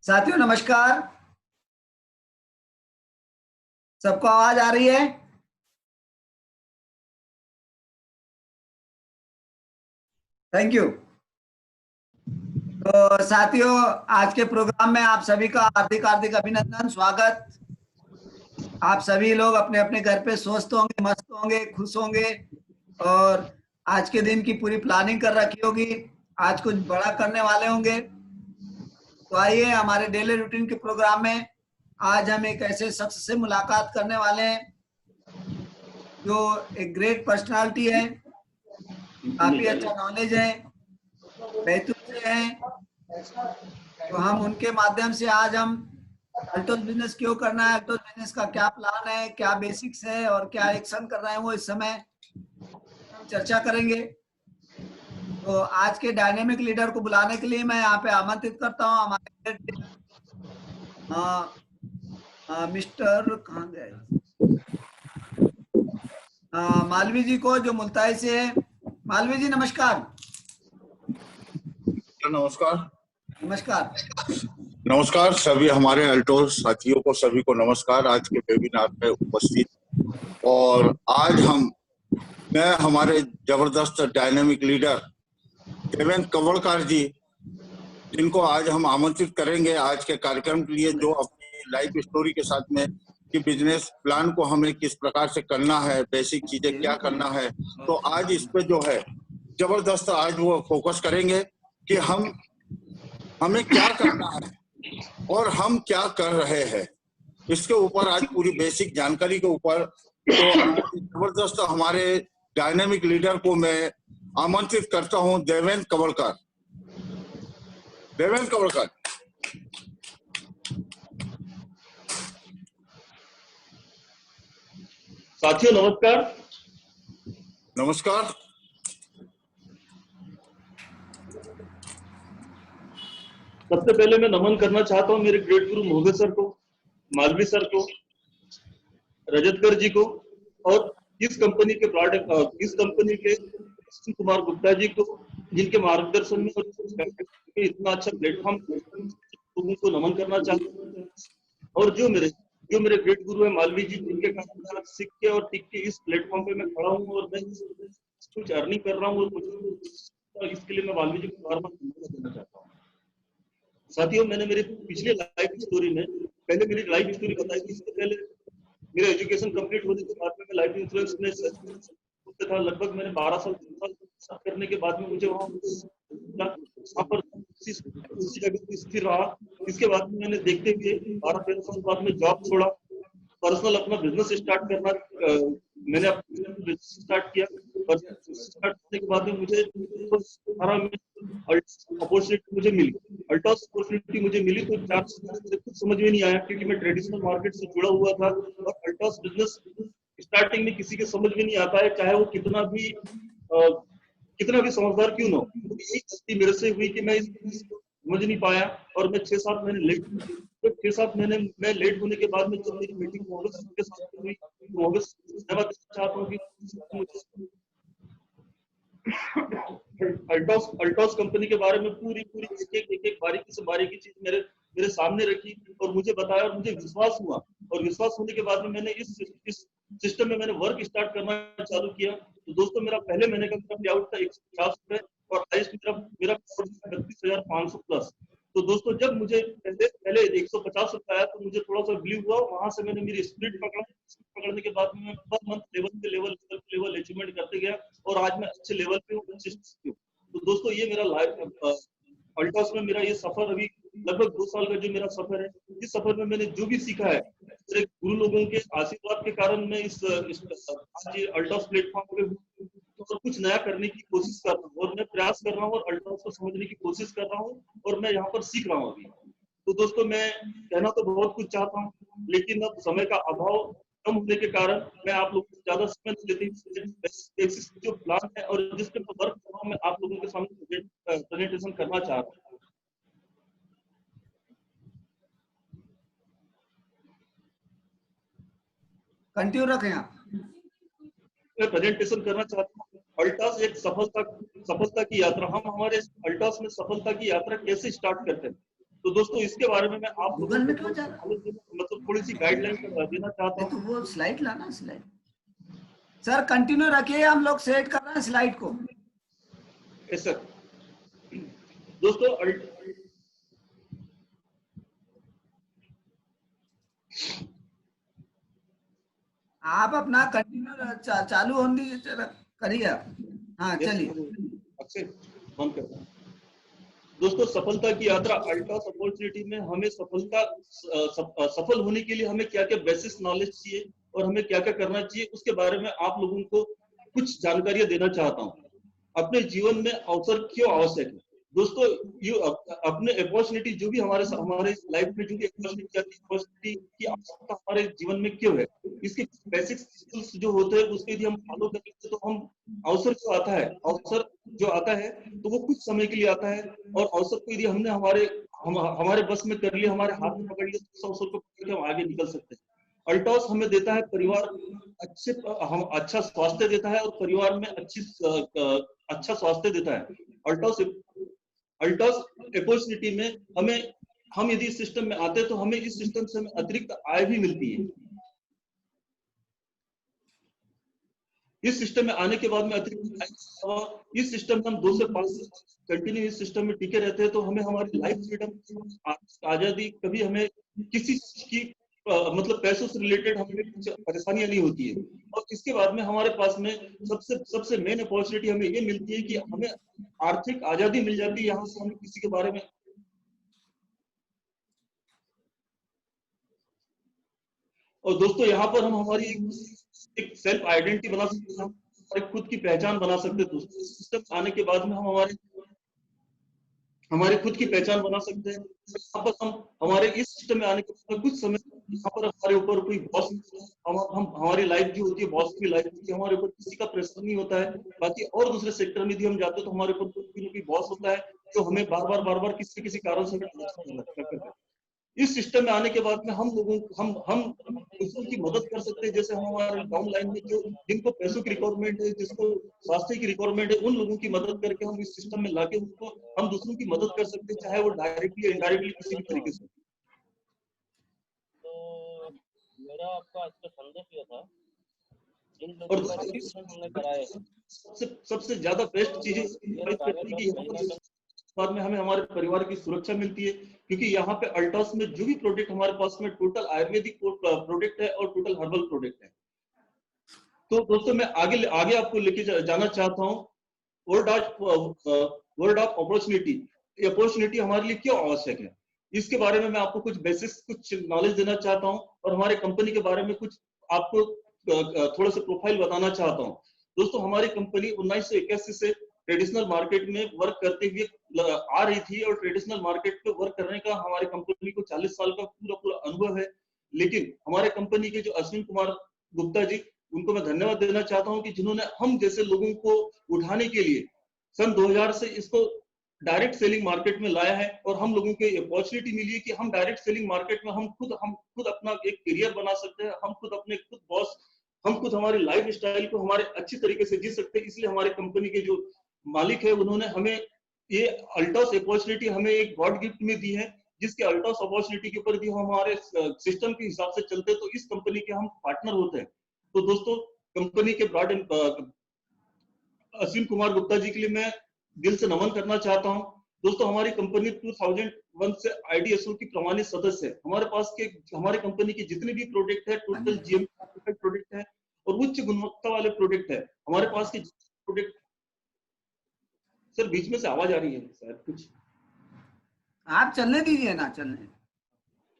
साथियों नमस्कार। सबको आवाज आ रही है? Thank you. तो साथियों, आज के प्रोग्राम में आप सभी का हार्दिक हार्दिक अभिनंदन, स्वागत। आप सभी लोग अपने अपने घर पे स्वस्थ होंगे, मस्त होंगे, खुश होंगे और आज के दिन की पूरी प्लानिंग कर रखी होगी। आज कुछ बड़ा करने वाले होंगे। तो आइए, हमारे डेली रूटीन के प्रोग्राम में आज हम एक ऐसे शख्स से मुलाकात करने वाले हैं जो एक ग्रेट पर्सनालिटी है, काफी अच्छा नॉलेज है, बैतूल से हैं। तो हम उनके माध्यम से आज हम अल्टोस बिजनेस क्यों करना है, अल्टोस बिजनेस का क्या प्लान है, क्या बेसिक्स है और क्या एक्शन कर रहे हैं, वो इस समय हम चर्चा करेंगे। तो आज के डायनेमिक लीडर को बुलाने के लिए मैं यहाँ पे आमंत्रित करता हूँ हमारे मिस्टर कहाँ गए, मालवी जी को, जो मुल्ताई से है। मालवी जी नमस्कार। नमस्कार। नमस्कार। नमस्कार सभी हमारे अल्टोस साथियों को, सभी को नमस्कार। आज के वेबिनार में उपस्थित और आज मैं हमारे जबरदस्त डायनेमिक लीडर देवेंद्र कवड़कर जी, जिनको आज हम आमंत्रित करेंगे आज के कार्यक्रम के लिए, जो अपनी लाइफ स्टोरी के साथ में कि बिजनेस प्लान को हमें किस प्रकार से करना है, बेसिक चीजें क्या करना है। तो आज इस पे जो है जबरदस्त आज वो फोकस करेंगे कि हमें क्या करना है और हम क्या कर रहे हैं। इसके ऊपर आज पूरी बेसिक जानकारी के ऊपर तो आज जबरदस्त हमारे डायनेमिक लीडर को मैं आमंत्रित करता हूं, देवेंद्र कवड़कर। देवेंद्र कवड़कर। साथियों नमस्कार। नमस्कार। सबसे पहले मैं नमन करना चाहता हूं मेरे ग्रेट गुरु महोदय सर को, मालवी सर को, रजतकर जी को और इस कंपनी के कृष्ण कुमार गुप्ता जी को, जिनके मार्गदर्शन में और इतना अच्छा प्लेटफॉर्म लोगों को नमन करना चाहता हूं। और जो मेरे ग्रेट गुरु है मालवी जी, जिनके कारण सीख के और टिक के इस प्लेटफॉर्म पे मैं खड़ा हूँ और मैं कुछ अर्निंग कर रहा हूँ और इसके लिए मैं मालवी जी को बार-बार धन्यवाद देना चाहता हूँ। साथियों, मैंने मेरे पिछले लाइफ स्टोरी में पहले मेरी लाइफ स्टोरी बताई थी। इससे पहले मेरा एजुकेशन कंप्लीट होने के बाद में मैं लाइफ इंश्योरेंस में था। लगभग मैंने 12 साल करने के बाद में मुझे वहाँ पर स्थिर रहा। इसके बाद में मैंने देखते हुए 12-13 साल बाद में जॉब छोड़ा, पर्सनल अपना बिजनेस स्टार्ट करना, मैंने अपना बिजनेस स्टार्ट किया। स्टार्ट करने के बाद में मुझे अपॉर्चुनिटी मुझे मिली, अल्टोस अपॉर्चुनिटी मुझे मिली। तो 4 मुझे कुछ समझ में नहीं आया, क्योंकि मैं ट्रेडिशनल मार्केट से जुड़ा हुआ था और अल्टोस बिजनेस स्टार्टिंग में किसी के समझ में नहीं आता है, चाहे वो कितना भी समझदार क्यों ना हो। तो यही गलती मेरे से हुई कि मैं समझ नहीं पाया और मैं 6-7 महीने लेट। तो 6-7 महीने मैं लेट होने के बाद में जब मेरी मीटिंग के साथ हुई, धन्यवाद देना चाहता हूँ कि अल्टोस कंपनी के बारे में पूरी एक बारीकी चीज मेरे सामने रखी और मुझे बताया और मुझे विश्वास हुआ। और विश्वास होने के बाद में मैंने इस सिस्टम में मैंने वर्क स्टार्ट करना चालू किया। तो दोस्तों, मेरा पहले महीने का पे आउट था 150 रुपए और हाईएस्ट मेरा 32,500 प्लस। तो दोस्तों, जब मुझे पहले 150 रुपए आया तो मुझे थोड़ा सा बिलीव हुआ। वहां से मैंने मेरी स्प्रिट पकड़ने के बाद में पर मंथ लेवल अचीवमेंट करते गया और आज मैं अच्छे लेवल पे हूँ। तो दोस्तों, ये मेरा लाइफ अल्टोस में मेरा ये सफर अभी लगभग 2 साल का जो मेरा सफर है, इस सफर में मैंने जो भी सीखा है मेरे गुरु लोगों के आशीर्वाद के कारण मैं इस आज अल्टोस प्लेटफॉर्म पे हूँ और कुछ नया करने की कोशिश कर रहा हूँ और मैं प्रयास कर रहा हूँ और अल्टोस को समझने की कोशिश कर रहा हूँ और मैं यहाँ पर सीख रहा हूँ अभी। तो दोस्तों, मैं कहना तो बहुत कुछ चाहता हूँ, लेकिन अब समय का अभाव कम होने के कारण मैं आप लोगों से ज्यादा समय नहीं लेती। जो प्लान है और जिस पे वर्क कर रहा हूँ, मैं आप लोगों के सामने प्रेजेंटेशन करना चाह रहा हूँ। कंटिन्यू रखें आप। मैं प्रेजेंटेशन करना चाहता हूँ अल्टोस एक सफलता की यात्रा। हम हमारे अल्टोस में सफलता की यात्रा कैसे स्टार्ट करते हैं। तो दोस्तों इसके बारे में मैं आप लोगों गूगल में को क्यों जा रहा? मतलब थोड़ी सी गाइडलाइन देना चाहता नहीं तो हूँ। वो स्लाइड लाना, स्लाइड सर कंटिन्यू रखिए, हम लोग सेट कर रहे हैं स्लाइड को। Yes sir. दोस्तों आप अपना कंटिन्यू चालू होने करिए आप। हाँ चलिए। अक्षय बंद करता हूं। दोस्तों सफलता की यात्रा अल्टॉस अपॉर्चुनिटी में हमें सफल होने के लिए हमें क्या क्या बेसिक नॉलेज चाहिए और हमें क्या क्या करना चाहिए उसके बारे में आप लोगों को कुछ जानकारियां देना चाहता हूं। अपने जीवन में अवसर क्यों आवश्यक है? दोस्तों ये अपने अपॉर्चुनिटी जो भी हमारे लाइफ में जो भी अपॉर्चुनिटी की आवश्यकता हमारे जीवन में क्यों है, इसके बेसिक स्किल्स जो होते हैं उसके यदि हम फॉलो करेंगे तो हम अवसर जो आता है, अवसर जो आता है तो वो कुछ समय के लिए आता है, और अवसर को यदि हमने हमारे बस में कर लिया, हमारे हाथ में पकड़ लिया, तो उस अवसर को पकड़ के हम आगे निकल सकते हैं। अल्टॉस हमें देता है परिवार अच्छा स्वास्थ्य देता है और परिवार में अच्छा स्वास्थ्य देता है। अल्टॉस अपॉर्चुनिटी में हम यदि इस सिस्टम में आते हैं तो हमें इस सिस्टम से हमें अतिरिक्त आय भी मिलती है। इस सिस्टम में आने के बाद में अतिरिक्त इस सिस्टम में हम 2 से 5 कंटिन्यू इस सिस्टम में टिके रहते हैं तो हमें हमारी लाइफ फ्रीडम, आजादी, कभी हमें किसी की मतलब पैसों से रिलेटेड हमें कुछ परेशानियां नहीं होती है। और इसके बाद में हमारे पास में सबसे मेन अपॉर्चुनिटी हमें ये मिलती है कि हमें आर्थिक आजादी मिल जाती है। यहाँ से हमें किसी के बारे में और दोस्तों यहाँ पर हम हमारी एक सेल्फ आइडेंटिटी बना सकते हैं, हमारी खुद की पहचान बना सकते हैं। दोस्तों सिस्टम आने के बाद में हम हमारी खुद की पहचान बना सकते हैं। यहाँ पर हम हमारे इस सिस्टम में आने के बाद कुछ समय यहाँ पर हमारे ऊपर कोई बॉस, हम हमारी लाइफ जो होती है बॉस की लाइफ होती है, हमारे ऊपर किसी का प्रेशर नहीं होता है। बाकी और दूसरे सेक्टर में यदि हम जाते हैं तो हमारे ऊपर कोई ना कोई बॉस होता है जो हमें बार बार किसी कारण से करता है। इस सिस्टम में आने के बाद में हम दूसरों की मदद कर सकते हैं। जैसे हम हमारे डाउन लाइन में जो जिनको पैसों की रिक्वायरमेंट है, जिसको स्वास्थ्य की रिक्वायरमेंट है, उन लोगों की मदद करके हम इस सिस्टम में लाके उनको हम दूसरों की मदद कर सकते हैं, चाहे वो डायरेक्टली या इनडायरेक्टली किसी भी तरीके से। तो मेरा आपका आज का संदेश ये था, जिन और लोगों का रजिस्ट्रेशन हमने कराए सबसे ज्यादा बेस्ट चीजें बाद में हमें हमारे परिवार की सुरक्षा मिलती है, क्योंकि यहाँ पे अल्टॉस में जो भी प्रोडक्ट हमारे पास में टोटल आयुर्वेदिक प्रोडक्ट है और टोटल हर्बल प्रोडक्ट है। तो दोस्तों मैं आगे आपको लेके जाना चाहता हूँ वर्ड ऑफ अपॉर्चुनिटी। ये अपॉर्चुनिटी हमारे लिए क्यों आवश्यक है, इसके बारे में मैं आपको कुछ बेसिक्स, कुछ नॉलेज देना चाहता हूँ और हमारे कंपनी के बारे में कुछ आपको थोड़ा सा प्रोफाइल बताना चाहता हूँ। दोस्तों हमारी कंपनी 1981 से ट्रेडिशनल मार्केट में वर्क करते हुए आ रही थी और ट्रेडिशनल मार्केट पे वर्क करने का हमारे कंपनी को 40 साल का पूरा अनुभव है। लेकिन हमारे कंपनी के जो अश्विन कुमार गुप्ता जी, उनको मैं धन्यवाद देना चाहता हूं कि जिन्होंने हम जैसे लोगों को उठाने के लिए सन 2000 से इसको डायरेक्ट सेलिंग मार्केट में लाया है और हम लोगों को अपॉर्चुनिटी मिली है कि हम डायरेक्ट सेलिंग मार्केट में हम खुद अपना एक करियर बना सकते हैं, हम खुद अपने खुद बॉस, हम खुद हमारी लाइफ स्टाइल को हमारे अच्छी तरीके से जी सकते हैं। इसलिए हमारे कंपनी के जो मालिक है उन्होंने हमें ये अल्टॉस अपॉर्चुनिटी हमें एक गॉड गिफ्ट में दी है, जिसके अल्टॉस अपॉर्चुनिटी के ऊपर भी हम हमारे सिस्टम के हिसाब से चलते हैं तो इस कंपनी के हम पार्टनर होते हैं। तो दोस्तों कंपनी के ब्रॉड अश्विन कुमार गुप्ता जी के लिए मैं दिल से नमन करना चाहता हूं। दोस्तों हमारी कंपनी 2001 से IDSO की प्रमाणित सदस्य है। हमारे कंपनी के जितने भी प्रोडक्ट है टोटल GMP प्रोडक्ट है और उच्च गुणवत्ता वाले प्रोडक्ट है। हमारे पास के प्रोडक्ट, सर बीच में से आवाज आ रही है शायद कुछ, आप चलने दीजिए ना, चलने।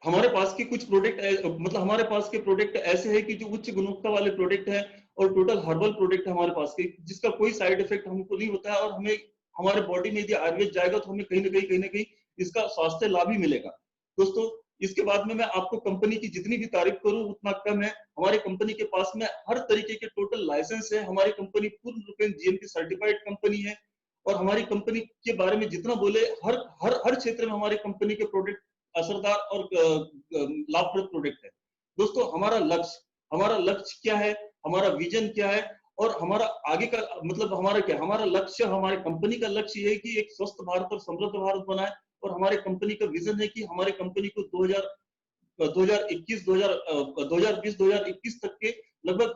हमारे पास के कुछ प्रोडक्ट मतलब हमारे पास के प्रोडक्ट ऐसे हैं कि जो उच्च गुणवत्ता वाले प्रोडक्ट है और टोटल हर्बल प्रोडक्ट है हमारे पास के, जिसका कोई साइड इफेक्ट हमको नहीं होता है और हमें हमारे बॉडी में यदि आयुर्वेद जाएगा तो हमें कहीं ना कहीं इसका स्वास्थ्य लाभ ही मिलेगा। दोस्तों इसके बाद में मैं आपको कंपनी की जितनी भी तारीफ करूं उतना कम है। हमारी कंपनी के पास में हर तरीके के टोटल लाइसेंस है। हमारी कंपनी पूर्ण रूपेण GMP सर्टिफाइड कंपनी है और हमारी कंपनी के बारे में जितना बोले हर क्षेत्र में हमारी कंपनी के प्रोडक्ट असरदार और लाभप्रद प्रोडक्ट है। दोस्तों हमारा लक्ष्य क्या है, हमारा विजन क्या है और हमारा आगे का मतलब हमारा क्या, हमारा लक्ष्य, हमारी कंपनी का लक्ष्य ये है कि एक स्वस्थ भारत और समृद्ध भारत बनाए और हमारे कंपनी का विजन है कि हमारे कंपनी को 2020-2021 तक के लगभग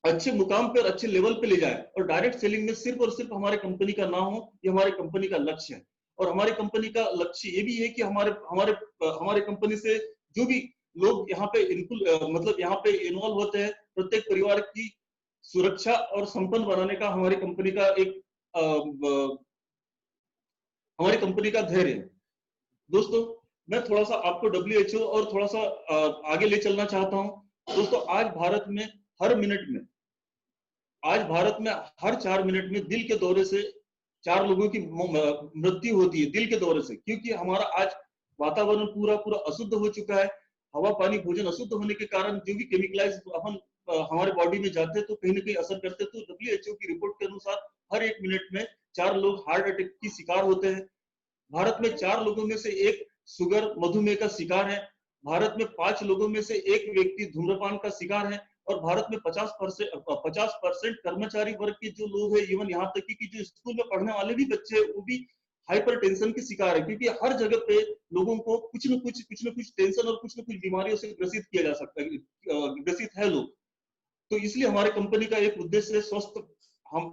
अच्छे मुकाम पर, अच्छे लेवल पे ले जाए और डायरेक्ट सेलिंग में सिर्फ और सिर्फ हमारे कंपनी का नाम हो। ये हमारे कंपनी का लक्ष्य है। और हमारे कंपनी का लक्ष्य ये भी है कि हमारे कंपनी से जो भी लोग यहाँ पे मतलब यहाँ पे इन्वॉल्व होते हैं, प्रत्येक परिवार की सुरक्षा और संपन्न बनाने का हमारी कंपनी का हमारी कंपनी का धैर्य है। दोस्तों, मैं थोड़ा सा आपको WHO और थोड़ा सा आगे ले चलना चाहता हूं। दोस्तों, आज भारत में हर 4 मिनट में दिल के दौरे से 4 लोगों की मृत्यु होती है, दिल के दौरे से। क्योंकि हमारा आज वातावरण पूरा अशुद्ध हो चुका है। हवा, पानी, भोजन अशुद्ध होने के कारण जो भी केमिकलाइज अपन हमारे बॉडी में जाते हैं तो कहीं ना कहीं असर करते हैं। तो WHO की रिपोर्ट के अनुसार हर 1 मिनट में 4 लोग हार्ट अटैक की शिकार होते हैं। भारत में 4 लोगों में से 1 शुगर, मधुमेह का शिकार है। भारत में 5 लोगों में से 1 व्यक्ति धूम्रपान का शिकार है। और भारत में 50% कर्मचारी वर्ग के जो लोग हैं, इवन यहाँ तक कि जो स्कूल में पढ़ने वाले भी बच्चे हैं, वो भी हाइपरटेंशन के शिकार है। क्योंकि हर जगह पे लोगों को कुछ न कुछ टेंशन और कुछ न कुछ बीमारियों से ग्रसित किया जा सकता है, ग्रसित है लोग। तो इसलिए हमारे कंपनी का एक उद्देश्य है स्वस्थ हम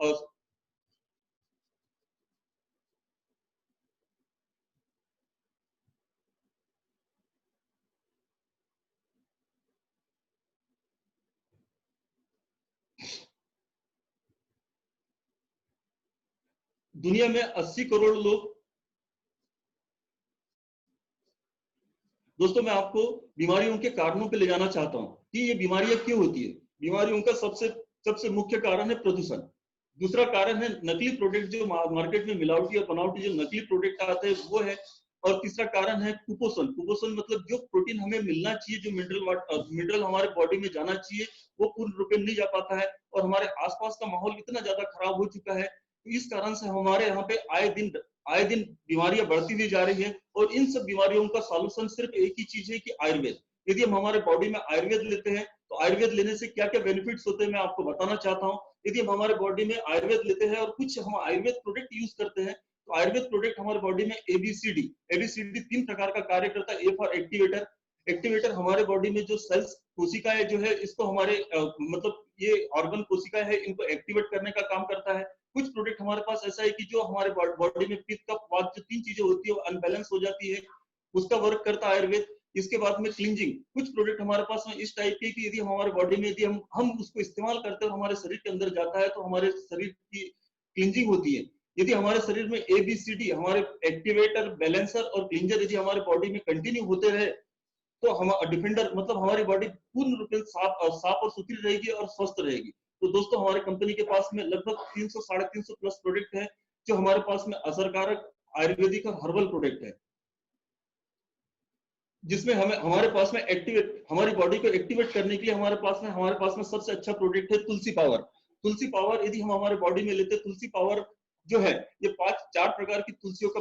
दुनिया में 80 करोड़ लोग। दोस्तों, मैं आपको बीमारियों के कारणों पे ले जाना चाहता हूं कि ये बीमारियां क्यों होती है। बीमारियों का सबसे मुख्य कारण है प्रदूषण। दूसरा कारण है नकली प्रोडक्ट, जो मार्केट में मिलावटी और बनावटी जो नकली प्रोडक्ट आते हैं वो है। और तीसरा कारण है कुपोषण। कुपोषण मतलब जो प्रोटीन हमें मिलना चाहिए, जो मिनरल हमारे बॉडी में जाना चाहिए, वो पूर्ण रूप में नहीं जा पाता है। और हमारे आसपास का माहौल इतना ज्यादा खराब हो चुका है, इस कारण से हमारे यहाँ पे आए दिन बीमारियां बढ़ती हुई जा रही है। और इन सब बीमारियों का सॉल्यूशन सिर्फ एक ही चीज है कि आयुर्वेद। यदि हम हमारे बॉडी में आयुर्वेद लेते हैं तो आयुर्वेद लेने से क्या क्या बेनिफिट्स होते हैं मैं आपको बताना चाहता हूँ। यदि हम हमारे बॉडी में आयुर्वेद लेते हैं और कुछ हम आयुर्वेद प्रोडक्ट यूज करते हैं, तो आयुर्वेद प्रोडक्ट हमारे बॉडी में ABCD 3 प्रकार का कार्य करता है। A for activator. एक्टिवेटर हमारे बॉडी में जो सेल्स, कोशिकाएं जो है, इसको हमारे मतलब ये ऑर्गन कोशिकाएं है, इनको एक्टिवेट करने का काम करता है। कुछ प्रोडक्ट हमारे पास ऐसा है कि जो हमारे बॉडी में पित्त, कफ, वात जो 3 चीजें होती है वो अनबैलेंस हो जाती है, उसका वर्क करता है आयुर्वेद। इसके बाद में क्लींजिंग। कुछ प्रोडक्ट हमारे पास में इस टाइप के कि यदि हमारे बॉडी में यदि हम उसको इस्तेमाल करते हैं और हमारे शरीर के अंदर जाता है तो हमारे शरीर की क्लींजिंग होती है। यदि हमारे शरीर में ABCD, हमारे एक्टिवेटर, बैलेंसर और क्लींजर यदि हमारे बॉडी में कंटिन्यू होते रहे तो हम डिफेंडर मतलब हमारी बॉडी पूर्ण रूप से साफ और सुथरी रहेगी और स्वस्थ रहेगी। तो दोस्तों, हमारे कंपनी के पास में लगभग 300-350 प्लस प्रोडक्ट है जो हमारे पास में असरकारक आयुर्वेदिक और हर्बल प्रोडक्ट है, जिसमें हमारे पास में हमारी बॉडी को एक्टिवेट करने के लिए हमारे पास में सबसे अच्छा प्रोडक्ट है तुलसी पावर। तुलसी पावर यदि हम हमारे बॉडी में लेते हैं, तुलसी पावर जो है ये 4 प्रकार की तुलसियों का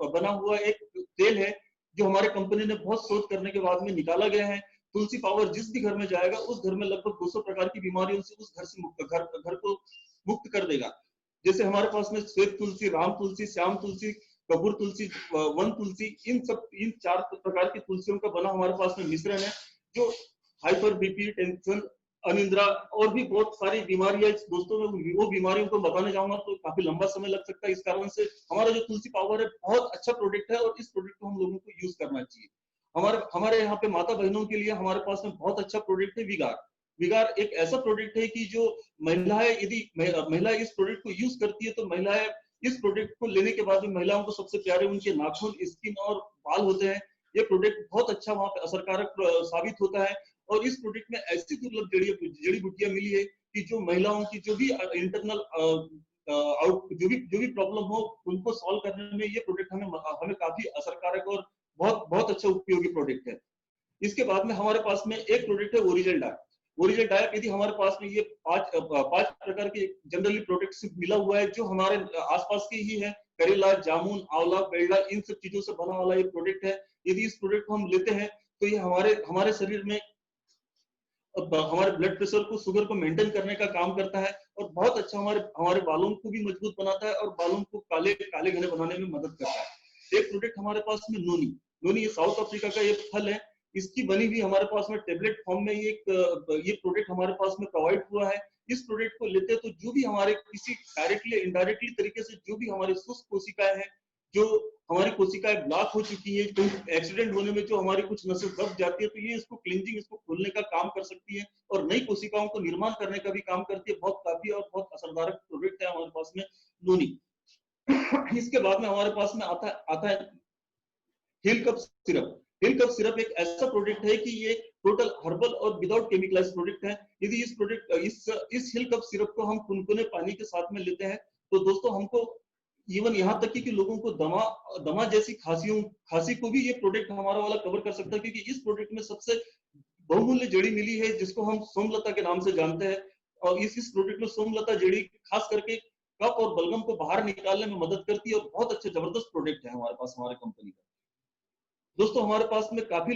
बना हुआ एक तेल है जो हमारे कंपनी ने बहुत शोध करने के बाद में निकाला गया है। तुलसी पावर जिस भी घर में जाएगा उस घर में लगभग 200 प्रकार की बीमारियों से उस घर को मुक्त कर देगा। जैसे हमारे पास में श्वेत तुलसी, राम तुलसी, श्याम तुलसी, कपूर तुलसी, वन तुलसी, इन 4 प्रकार की तुलसियों का बना हमारे पास में मिश्रण है जो हाइपर BP, टेंशन, अनिद्रा और भी बहुत सारी बीमारियां दोस्तों में, वो बीमारियों को बताने जाऊंगा तो काफी लंबा समय लग सकता है। इस कारण से हमारा जो तुलसी पावर है बहुत अच्छा प्रोडक्ट है और इस प्रोडक्ट को हम लोगों को यूज करना चाहिए। हमारे यहाँ पे माता बहनों के लिए हमारे पास में बहुत अच्छा प्रोडक्ट है विगार। विगार एक ऐसा प्रोडक्ट है कि जो महिलाएं, यदि महिलाएं इस प्रोडक्ट को यूज करती है तो महिलाएं इस प्रोडक्ट को लेने के बाद में महिलाओं को सबसे प्यारे उनके नाखून, स्किन और बाल होते हैं। ये प्रोडक्ट बहुत अच्छा वहां पे असरकारक साबित होता है। और इस प्रोडक्ट में ऐसी दुर्लभ जड़ी बूटियां मिली है कि जो महिलाओं की जो भी इंटरनल जो भी प्रॉब्लम हो उनको सॉल्व करने में ये प्रोडक्ट हमें काफी असरकारक और बहुत बहुत अच्छा उपयोगी प्रोडक्ट है। इसके बाद में हमारे पास में एक प्रोडक्ट है ओरिजिनल डाइट। ओरिजिनल डाइट यदि हमारे पास में ये 5 प्रकार के जनरली प्रोडक्ट मिला हुआ है जो हमारे आसपास के ही है। करेला, जामुन, आंवला, पेड़ा, इन सब चीजों से बना वाला ये प्रोडक्ट है। यदि इस प्रोडक्ट को हम लेते हैं तो ये हमारे शरीर में हमारे ब्लड प्रेशर को, शुगर को मेंटेन करने का काम करता है और बहुत अच्छा हमारे बालों को भी मजबूत बनाता है और बालों को काले घने बनाने में मदद करता है। एक प्रोडक्ट हमारे पास में नोनी। नोनी ये साउथ अफ्रीका का एक फल है, इसकी बनी हुई हमारे पास में टेबलेट फॉर्म में ये प्रोडक्ट हमारे पास में प्रोवाइड हुआ है। इस प्रोडक्ट को लेते तो जो भी हमारे किसी डायरेक्टली इनडायरेक्टली तरीके से जो भी हमारी शुष्क कोशिकाएं हैं, जो हमारी कोशिकाएं ब्लॉक हो चुकी है, कोई एक्सीडेंट होने में जो हमारी कुछ नसें दब जाती है, तो ये इसको क्लींजिंग, इसको खोलने का काम कर सकती है और नई कोशिकाओं को निर्माण करने का भी काम करती है। बहुत काफी और बहुत असरदार प्रोडक्ट है हमारे पास में नोनी। इसके बाद में हमारे पास में आता है हिल कप सिरप। हिल कप सिरप एक ऐसा प्रोडक्ट है कि ये टोटल हर्बल और विदाउट केमिकलाइज प्रोडक्ट है। यदि इस हिल कप सिरप को हम कुनकुने पानी के साथ में लेते हैं तो दोस्तों हमको इवन यहाँ तक कि लोगों को दमा जैसी खांसी को भी ये प्रोडक्ट हमारा वाला कवर कर सकता है, क्योंकि इस प्रोडक्ट में सबसे बहुमूल्य जड़ी मिली है जिसको हम सोमलता के नाम से जानते हैं। और इस प्रोडक्ट में सोमलता जड़ी खास करके कफ और बलगम को बाहर निकालने में मदद करती है और बहुत अच्छा जबरदस्त प्रोडक्ट है हमारे पास, हमारे कंपनी का। दोस्तों हमारे पास में काफी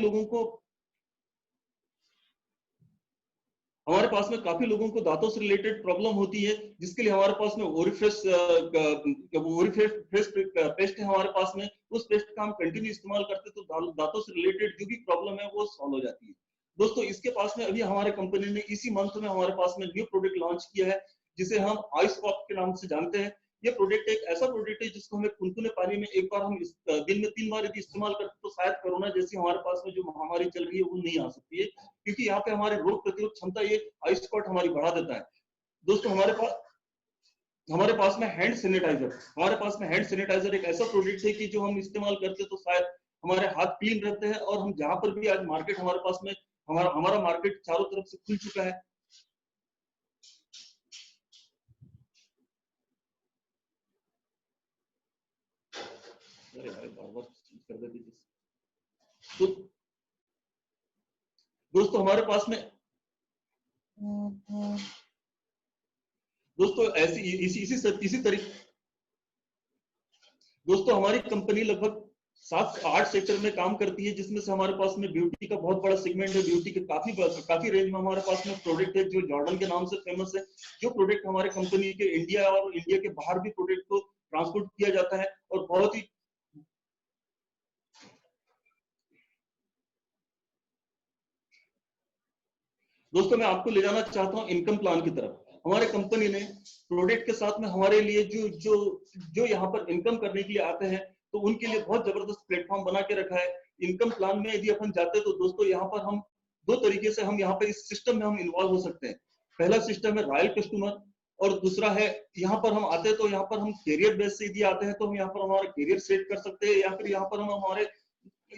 लोगों को दांतों से रिलेटेड प्रॉब्लम होती है, जिसके लिए हमारे पास में ओरिफ्रेश पेस्ट है हमारे पास में। उस पेस्ट का हम कंटिन्यू इस्तेमाल करते तो दांतों से रिलेटेड जो भी प्रॉब्लम है वो सॉल्व हो जाती है। दोस्तों इसके पास में अभी हमारे कंपनी ने इसी मंथ में हमारे पास में न्यू प्रोडक्ट लॉन्च किया है, जिसे हम आइस पॉप के नाम से जानते हैं। ये प्रोडक्ट एक ऐसा प्रोडक्ट है जिसको हमें कुनकुने पानी में एक बार हम दिन में 3 बार यदि इस्तेमाल करते तो शायद कोरोना जैसी हमारे पास में जो महामारी चल रही है वो नहीं आ सकती है, क्योंकि यहाँ पे हमारे रोग प्रतिरोध क्षमता ये आइस पॉट हमारी बढ़ा देता है। दोस्तों हमारे पास में हैंड सैनिटाइजर एक ऐसा प्रोडक्ट है कि जो हम इस्तेमाल करते तो शायद हमारे हाथ क्लीन रहते हैं। और हम जहां पर भी आज मार्केट हमारे पास में हमारा मार्केट चारों तरफ से खुल चुका है। तो दोस्तों हमारे पास में इसी तरीके दोस्तों हमारी कंपनी लगभग 7 से 8 सेक्टर में काम करती है, जिसमें से हमारे पास में ब्यूटी का बहुत बड़ा सेगमेंट है। ब्यूटी के काफी रेंज में हमारे पास में प्रोडक्ट है जो जॉर्डन के नाम से फेमस है। जो प्रोडक्ट हमारे कंपनी के इंडिया और इंडिया के बाहर भी प्रोडक्ट को ट्रांसपोर्ट किया जाता है और बहुत ही दोस्तों मैं आपको ले जाना चाहता हूं इनकम प्लान की तरफ। हमारे कंपनी ने प्रोडक्ट के साथ में हमारे लिए जो यहाँ पर इनकम करने के लिए आते हैं तो उनके लिए बहुत जबरदस्त प्लेटफॉर्म बना के रखा है। इनकम प्लान में यदि अपन जाते हैं तो दोस्तों यहाँ पर हम 2 तरीके से हम यहाँ पर इस सिस्टम में हम इन्वॉल्व हो सकते हैं। पहला सिस्टम है रॉयल कस्टमर और दूसरा है यहाँ पर हम आते हैं तो यहाँ पर हम कैरियर बेस से यदि आते हैं तो हम यहाँ पर हमारा कैरियर सेट कर सकते हैं, या फिर यहाँ पर हम हमारे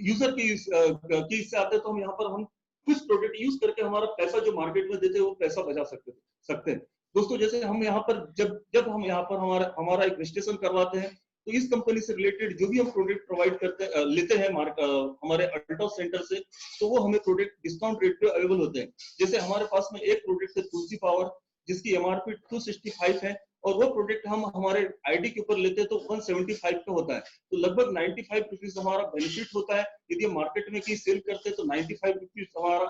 यूजर की इससे आते हैं तो हम यहाँ पर हम कुछ प्रोडक्ट यूज करके हमारा पैसा जो मार्केट में देते हैं वो पैसा बचा सकते हैं। दोस्तों जैसे हम यहाँ पर जब हम यहाँ पर हमारा एक रजिस्ट्रेशन करवाते हैं तो इस कंपनी से रिलेटेड जो भी हम प्रोडक्ट प्रोवाइड करते लेते हैं हमारे अल्टोस सेंटर से, तो वो हमें प्रोडक्ट डिस्काउंट रेट पे अवेलेबल होते हैं। जैसे हमारे पास में एक प्रोडक्ट है तुलसी पावर, जिसकी एमआरपी 265 है और वो प्रोडक्ट हम हमारे आईडी के ऊपर लेते हैं तो 175 का होता है। तो लगभग 95 रुपीज हमारा बेनिफिट होता है। यदि हम मार्केट में कहीं सेल करते हैं तो 95 रुपीज हमारा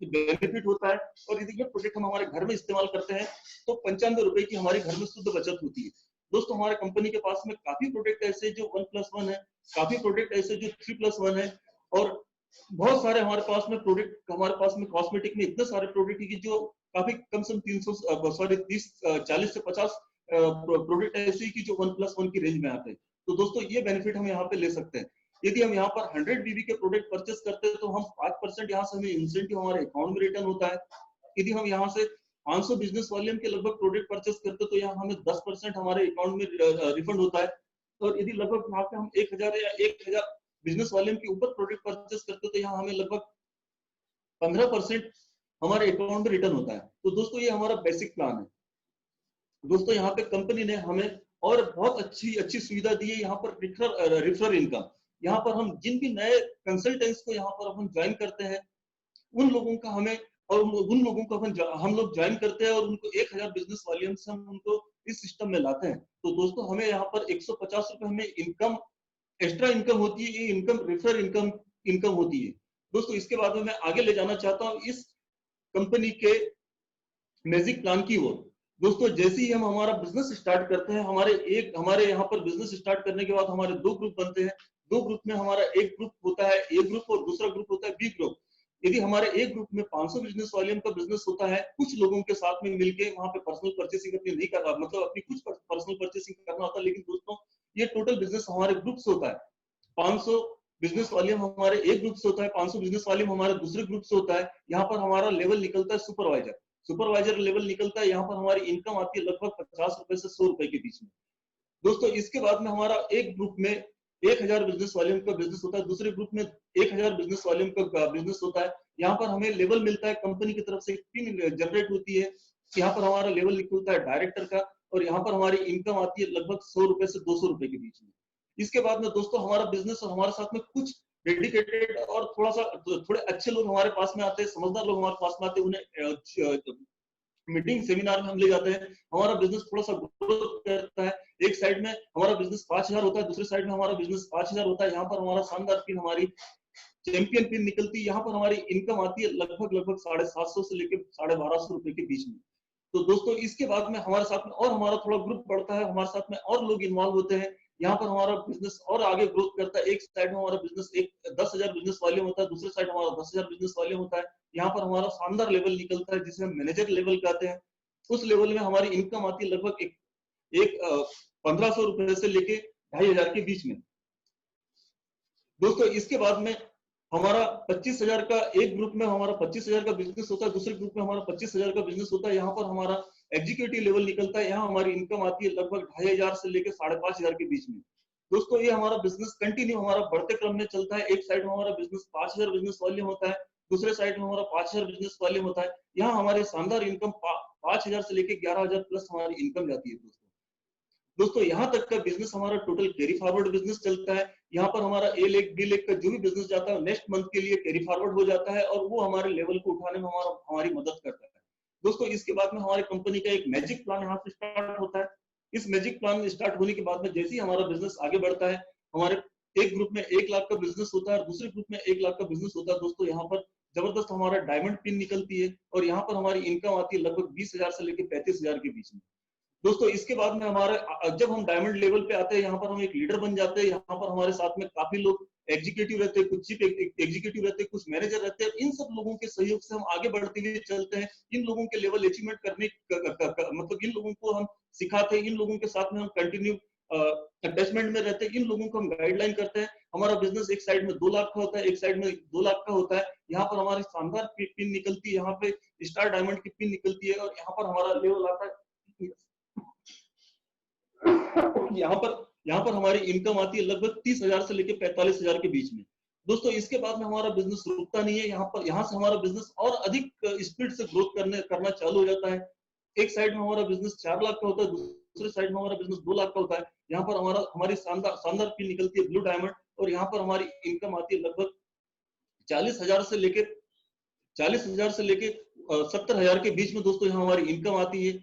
बेनिफिट होता है। और यदि ये प्रोडक्ट हम हमारे घर में इस्तेमाल करते हैं तो 95 रुपए की हमारे घर में शुद्ध बचत होती है। दोस्तों हमारे कंपनी के पास में काफी प्रोडक्ट ऐसे जो 1+1 है, काफी प्रोडक्ट ऐसे जो 3+1 है और बहुत सारे हमारे पास में प्रोडक्ट, हमारे पास में कॉस्मेटिक में इतने सारे प्रोडक्ट है कि जो काफी कम से कम 40 से 50 प्रोडक्ट ऐसे कि जो 1+1 की रेंज में आते हैं। तो दोस्तों ये बेनिफिट हम यहाँ पे ले सकते हैं। यदि हम यहाँ पर 100 बीबी के प्रोडक्ट परचेस करते हैं तो हम 5% यहाँ से हमें इंसेंटिव हमारे अकाउंट में रिटर्न होता है। यदि हम यहाँ से 500 बिजनेस वॉल्यूम के लगभग प्रोडक्ट परचेस करते हैं तो यहाँ हमें 10% हमारे अकाउंट में रिफंड होता है। और यदि लगभग यहाँ पे हम 1000 या 1000 बिजनेस वॉल्यूम के ऊपर प्रोडक्ट परचेस करते हैं तो यहाँ हमें लगभग 15% हमारे अकाउंट में रिटर्न होता है। तो दोस्तों ये हमारा बेसिक प्लान है। दोस्तों यहाँ पे कंपनी ने हमें और बहुत अच्छी सुविधा दी है। यहाँ पर रेफरल इनकम, यहाँ पर हम जिन भी नए कंसल्टेंट्स को यहाँ पर हम ज्वाइन करते हैं उन लोगों का हमें और उन लोगों को हम लोग ज्वाइन करते हैं और उनको 1000 बिजनेस वॉल्यूम से हम उनको इस सिस्टम में लाते हैं। तो दोस्तों हमें यहाँ पर 150 रुपए हमें इनकम, एक्स्ट्रा इनकम होती है। ये इनकम रेफरल इनकम होती है। दोस्तों इसके बाद में मैं आगे ले जाना चाहता हूँ इस कंपनी के मैजिक प्लान की ओर। दोस्तों जैसे ही हम हमारा बिजनेस स्टार्ट करते हैं, हमारे यहाँ पर बिजनेस स्टार्ट करने के बाद हमारे 2 ग्रुप बनते हैं। 2 ग्रुप में हमारा एक ग्रुप होता है ए ग्रुप और दूसरा ग्रुप होता है बी ग्रुप। यदि हमारे एक ग्रुप में 500 बिजनेस वॉल्यूम का बिजनेस होता है, कुछ लोगों के साथ में मिलके वहां पे पर्सनल परचेसिंग अपनी नहीं कर रहा, मतलब अपनी कुछ पर्सनल परचेसिंग करना होता है, लेकिन दोस्तों ये टोटल बिजनेस हमारे ग्रुप से होता है। 500 बिजनेस वॉल्यूम हमारे एक ग्रुप से होता है, 500 बिजनेस वॉल्यूम हमारे दूसरे ग्रुप से होता है। यहाँ पर हमारा लेवल निकलता है सुपरवाइजर। सुपरवाइजर लेवल निकलता है, यहाँ पर हमारी इनकम आती है लगभग 50 रुपए से 100 रुपए के बीच में। दोस्तों इसके बाद में हमारा एक ग्रुप में 1000 बिजनेस वॉल्यूम का बिजनेस होता है, दूसरे ग्रुप में 1000 बिजनेस वॉल्यूम का बिजनेस होता है। यहाँ पर हमें लेवल मिलता है, कंपनी की तरफ से एक पिन जनरेट होती है। यहाँ पर हमारा लेवल निकलता है डायरेक्टर का, और यहाँ पर हमारी इनकम आती है लगभग 100 रुपए से 200 रुपए के बीच में। इसके बाद में दोस्तों हमारा बिजनेस और हमारे साथ में कुछ डेडिकेटेड और थोड़े अच्छे लोग हमारे पास में आते हैं, समझदार लोग हमारे पास में आते हैं, उन्हें मीटिंग सेमिनार में हम ले जाते हैं। हमारा बिजनेस थोड़ा सा ग्रोथ करता है। एक साइड में हमारा बिजनेस 5000 होता है, दूसरे साइड में हमारा बिजनेस 5000 होता है। यहाँ पर हमारा शानदार पिन, हमारी चैंपियन पिन निकलती है। यहाँ पर हमारी इनकम आती है लगभग 750 से लेकर 1250 रुपए के बीच में। तो दोस्तों इसके बाद में हमारे साथ में और हमारा थोड़ा ग्रुप बढ़ता है, हमारे साथ में और लोग इन्वॉल्व होते हैं। यहाँ पर हमारा बिजनेस और आगे ग्रोथ करता है। एक साइड में हमारा बिजनेस एक 10,000 बिजनेस वॉल्यूम होता है, दूसरे साइड हमारा 10,000 बिजनेस वॉल्यूम होता है। यहाँ पर हमारा शानदार लेवल निकलता है, जिसे हम मैनेजर लेवल कहते हैं। उस लेवल में हमारी इनकम आती है लगभग एक 1500 रुपए से लेके 2500 के बीच में। दोस्तों इसके बाद में हमारा 25,000 का एक ग्रुप में हमारा 25,000 का बिजनेस होता है, दूसरे ग्रुप में हमारा 25,000 का बिजनेस होता है। यहाँ पर हमारा एग्जीक्यूटिव लेवल निकलता है। यहाँ हमारी इनकम आती है लगभग 2500 से लेकर 5,500 के बीच में। दोस्तों ये हमारा बिजनेस कंटिन्यू हमारा बढ़ते क्रम में चलता है। एक साइड में हमारा बिजनेस 5,000 बिजनेस वॉल्यूम होता है, दूसरे साइड में हमारा 5,000 बिजनेस वॉल्यूम होता है। यहाँ हमारे शानदार इनकम 5,000 से लेकर 11,000 प्लस हमारी इनकम जाती है। दोस्तों यहाँ तक का बिजनेस हमारा टोटल कैरी फॉरवर्ड बिजनेस चलता है। यहाँ पर हमारा ए लेग बी लेग का जो भी बिजनेस जाता है नेक्स्ट मंथ के लिए कैरी फॉरवर्ड हो जाता है, और वो हमारे लेवल को उठाने में हमारी मदद करता है। दोस्तों इसके बाद में हमारी कंपनी का एक मैजिक प्लान यहाँ से स्टार्ट होता है। इस मैजिक प्लान स्टार्ट होने के बाद में जैसे ही हमारा बिजनेस आगे बढ़ता है, हमारे एक ग्रुप में 1 लाख का बिजनेस होता है और दूसरे ग्रुप में 1 लाख का बिजनेस होता है। दोस्तों यहाँ पर जबरदस्त हमारा डायमंड पिन निकलती है, और यहाँ पर हमारी इनकम आती है लगभग 20,000 से लेकर 35,000 के बीच में। दोस्तों इसके बाद में हमारा जब हम डायमंड लेवल पे आते हैं, यहाँ पर हम एक लीडर बन जाते हैं। यहाँ पर हमारे साथ में काफी लोग एग्जीक्यूटिव रहते हैं, कुछ चीफ एग्जीक्यूटिव रहते हैं, कुछ मैनेजर रहते हैं। इन सब लोगों के सहयोग से हम आगे बढ़ते हुए चलते हैं। इन लोगों के लेवल अचीवमेंट करने मतलब इन लोगों को हम सिखाते हैं, इन लोगों के साथ में हम कंटिन्यू अटैचमेंट में रहते हैं, इन लोगों को हम गाइडलाइन करते हैं। हमारा बिजनेस एक साइड में 2 लाख का होता है, एक साइड में 2 लाख का होता है। यहाँ पर हमारी शानदार पिन निकलती है, यहाँ पे स्टार डायमंड की पिन निकलती है, और यहाँ पर हमारा लेवल आता है। यहाँ पर हमारी इनकम आती है लगभग 30,000 से लेकर 45,000 के बीच में। दोस्तों इसके बाद में हमारा बिजनेस रुकता नहीं है। यहाँ से हमारा बिजनेस और अधिक स्पीड से ग्रोथ करना चालू हो जाता है। एक साइड में हमारा बिजनेस 4 लाख का होता है, दूसरे साइड में हमारा बिजनेस 2 लाख का होता है। यहाँ पर हमारी शानदार पिन निकलती है ब्लू डायमंड, और यहाँ पर हमारी इनकम आती है लगभग 40,000 से लेके 70,000 के बीच में। दोस्तों यहाँ हमारी इनकम आती है।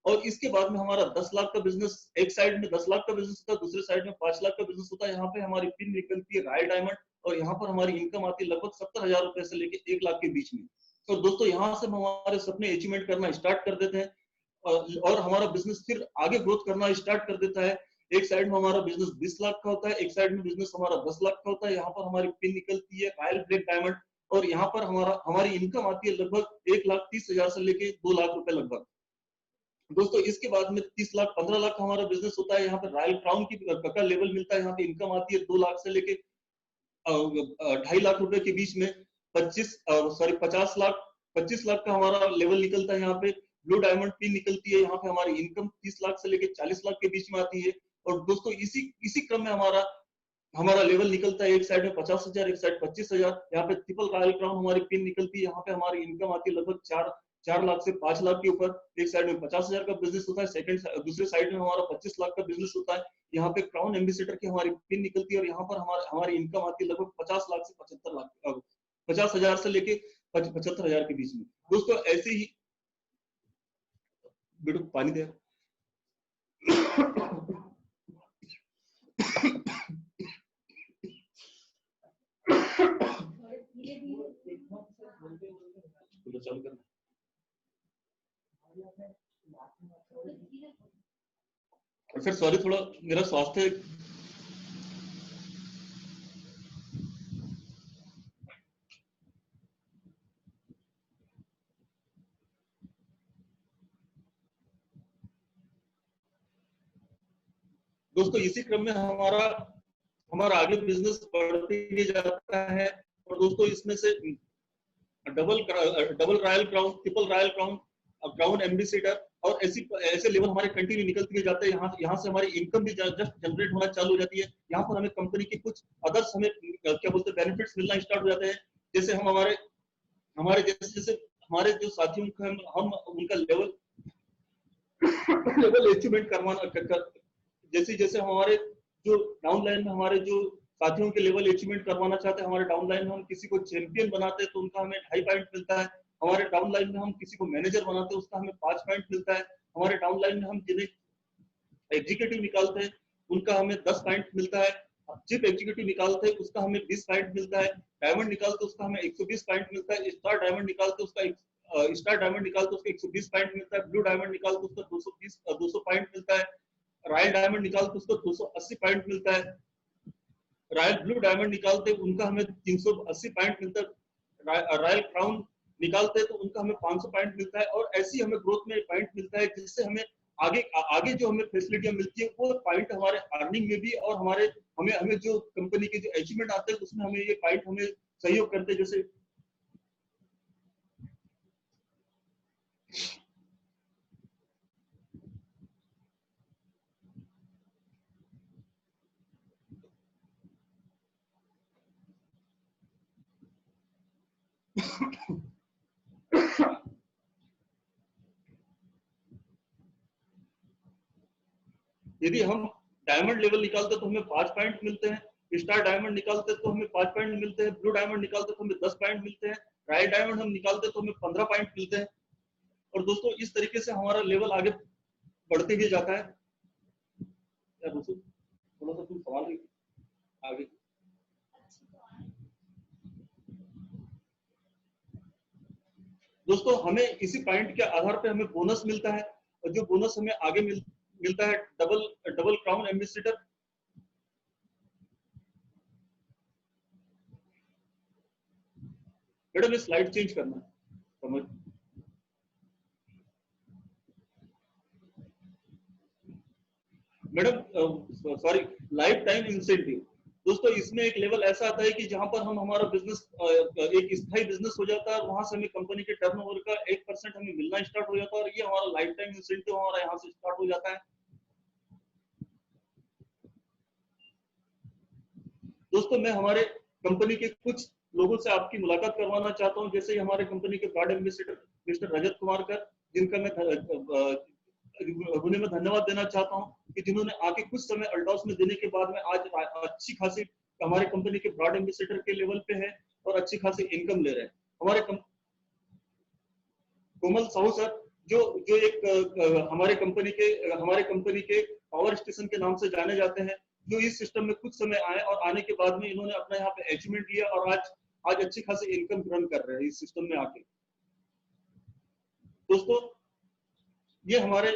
और इसके बाद में हमारा 10 लाख का बिजनेस, एक साइड में 10 लाख का बिजनेस होता है, दूसरे साइड में 5 लाख का बिजनेस होता है। यहाँ पे हमारी पिन निकलती है रॉयल डायमंड, और यहाँ पर हमारी इनकम आती है लगभग 70,000 रुपए से लेकर 1 लाख के बीच में। और दोस्तों यहाँ से हम हमारे सपने अचीवमेंट करना स्टार्ट कर देते हैं, और हमारा बिजनेस फिर आगे ग्रोथ करना स्टार्ट कर देता है। एक साइड में हमारा बिजनेस 20 लाख का होता है, एक साइड में बिजनेस हमारा 10 लाख का होता है। यहाँ पर हमारी पिन निकलती है रॉयल ब्लैक डायमंड, और यहाँ पर हमारी इनकम आती है लगभग 1,30,000 से लेके 2 लाख रुपए लगभग। दोस्तों इसके बाद में 30 लाख 15 लाख हमारा बिजनेस होता है। यहाँ पे रॉयल क्राउन का लेवल मिलता है। यहाँ पे इनकम आती है 2 लाख से लेके 2.5 लाख रुपए के बीच में। 25 लाख का हमारा लेवल निकलता है। यहाँ पे ब्लू डायमंड पिन निकलती है। यहाँ पे हमारी इनकम 30 लाख से लेके 40 लाख के बीच में आती है। और दोस्तों इसी क्रम में हमारा लेवल निकलता है। एक साइड में 50,000, एक साइड 25,000। यहाँ पे ट्रिपल रॉयल क्राउन हमारी पिन निकलती है। यहाँ पे हमारी इनकम आती है लगभग 4 लाख से 5 लाख के ऊपर। एक साइड में 50,000 का बिजनेस होता है, दूसरे साइड में हमारा 25 लाख का बिजनेस होता है। यहाँ पे क्राउन एम्बेसडर की हमारी पिन निकलती है, और यहाँ पर हमारी इनकम आती है लगभग 50 लाख से 75 लाख, 50,000 से लेके 75,000 के बीच में। दोस्तों ऐसे ही बेटू पानी दे। चालू करना। और फिर सॉरी, थोड़ा मेरा स्वास्थ्य दोस्तों, इसी क्रम में हमारा हमारा आगे बिजनेस बढ़ते ही जाता है। और दोस्तों, इसमें से double royal crown, triple royal crown, crown ambassador और ऐसे लेवल हमारे कंटिन्यू निकलते जाते हैं। यहाँ से हमारी इनकम भी जस्ट जनरेट होना चालू हो जाती है। यहाँ पर हमें कंपनी के कुछ अदर्स हमें क्या बोलते हैं बेनिफिट्स मिलना स्टार्ट हो जाते हैं। जैसे हम हमारे हमारे जैसे जैसे हमारे जो साथियों का हम उनका लेवल लेवल अचीवमेंट करवाना, जैसे जैसे हमारे जो डाउन लाइन में हमारे जो साथियों के लेवल अचीवमेंट करवाना चाहते हैं, हमारे डाउन लाइन में हम किसी को चैंपियन बनाते हैं तो उनका हमें 2.5 पॉइंट मिलता है। हमारे डाउन लाइन में हम किसी को मैनेजर बनाते हैं, उसका हमें 5 पॉइंट मिलता है। हमारे डाउन लाइन में हम जिन्हें एग्जीक्यूटिव निकालते हैं उनका हमें 10 पॉइंट मिलता है। चीफ एग्जीक्यूटिव निकालते हैं उसका हमें 20 पॉइंट मिलता है। डायमंड निकालते उसका हमें 120 पॉइंट मिलता है। स्टार डायमंड निकालते उसका स्टार डायमंड निकालते उसका 120 पॉइंट मिलता है। ब्लू डायमंड निकालते उसका 200 पॉइंट मिलता है। रॉयल डायमंड निकालते उसको 280 पॉइंट मिलता है। रॉयल ब्लू डायमंड निकालते उनका हमें 380 पॉइंट मिलता है। रॉयल क्राउन निकालते तो उनका हमें 500 पॉइंट मिलता है। और ऐसी हमें ग्रोथ में पॉइंट मिलता है जिससे हमें आगे आगे जो हमें फैसिलिटियां मिलती है वो पॉइंट हमारे अर्निंग में भी और हमारे हमें हमें जो कंपनी के जो अचीवमेंट आते हैं उसमें हमें ये पॉइंट हमें सहयोग करते हैं। जैसे यदि हम डायमंड लेवल निकालते तो हमें 5 पॉइंट मिलते हैं। स्टार डायमंड निकालते तो हमें 5 पॉइंट मिलते हैं। ब्लू डायमंड निकालते तो हमें 10 पॉइंट मिलते हैं। रॉयल डायमंड हम निकालते तो हमें 15 पॉइंट मिलते हैं। और दोस्तों, इस तरीके से हमारा लेवल आगे बढ़ते भी जाता है। या दोस्तों थोड़ा सा तुम सवाल आगे। दोस्तों, हमें इसी पॉइंट के आधार पे हमें बोनस मिलता है। और जो बोनस हमें आगे मिलता है डबल क्राउन एम्बेसडर। मैडम ये स्लाइड चेंज करना है, समझ। Madam sorry, life time incentive. दोस्तों, इसमें एक लेवल ऐसा आता है कि जहां पर हम हमारा बिजनेस एक स्थायी बिजनेस हो जाता है और वहां से हमें कंपनी के टर्नओवर का 1% हमें मिलना स्टार्ट हो जाता है। और ये हमारा लाइफ टाइम इंसेंटिव हमारा यहाँ से स्टार्ट हो जाता है। दोस्तों, मैं हमारे कंपनी के कुछ लोगों से आपकी मुलाकात करवाना चाहता हूं। जैसे हमारे कंपनी के brand ambassador mister Rajat Kumar कर, जिनका मैं उन्हें मैं धन्यवाद देना चाहता हूं कि जिन्होंने आके कुछ समय अल्टॉस में देने के बाद में आज अच्छी खासी हमारे कंपनी के ब्रांड एम्बेसडर के लेवल पे है और अच्छी खासी इनकम ले रहे हैं। हमारे कोमल साहू सर, जो जो एक हमारे कंपनी के पावर स्टेशन के नाम से जाने जाते हैं, जो इस सिस्टम में कुछ समय आए और आने के बाद में इन्होंने अपना यहाँ पे अचीवमेंट लिया और आज अच्छी खासी इनकम रन कर रहे हैं इस सिस्टम में आके। दोस्तों, ये हमारे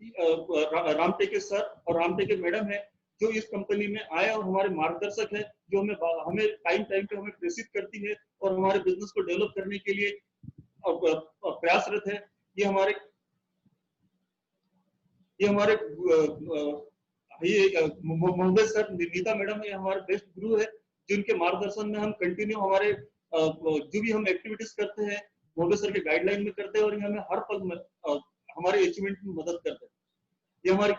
रामटेके सर और रामटेके मैडम है, जो इस कंपनी में आए और हमारे मार्गदर्शक है, जो हमें टाइम पे हमें प्रेरित करती है और हमारे बिजनेस को डेवलप करने के लिए प्रयासरत है। ये हमारे मोहम्मद सर, नीता मैडम, ये हमारे बेस्ट गुरु है, जिनके मार्गदर्शन में हम कंटिन्यू हमारे जो भी हम एक्टिविटीज करते हैं मोहम्मद सर के गाइडलाइन में करते हैं और ये हमें हर पल में हमारे अचीवमेंट में मदद करते हैं। ये हमारे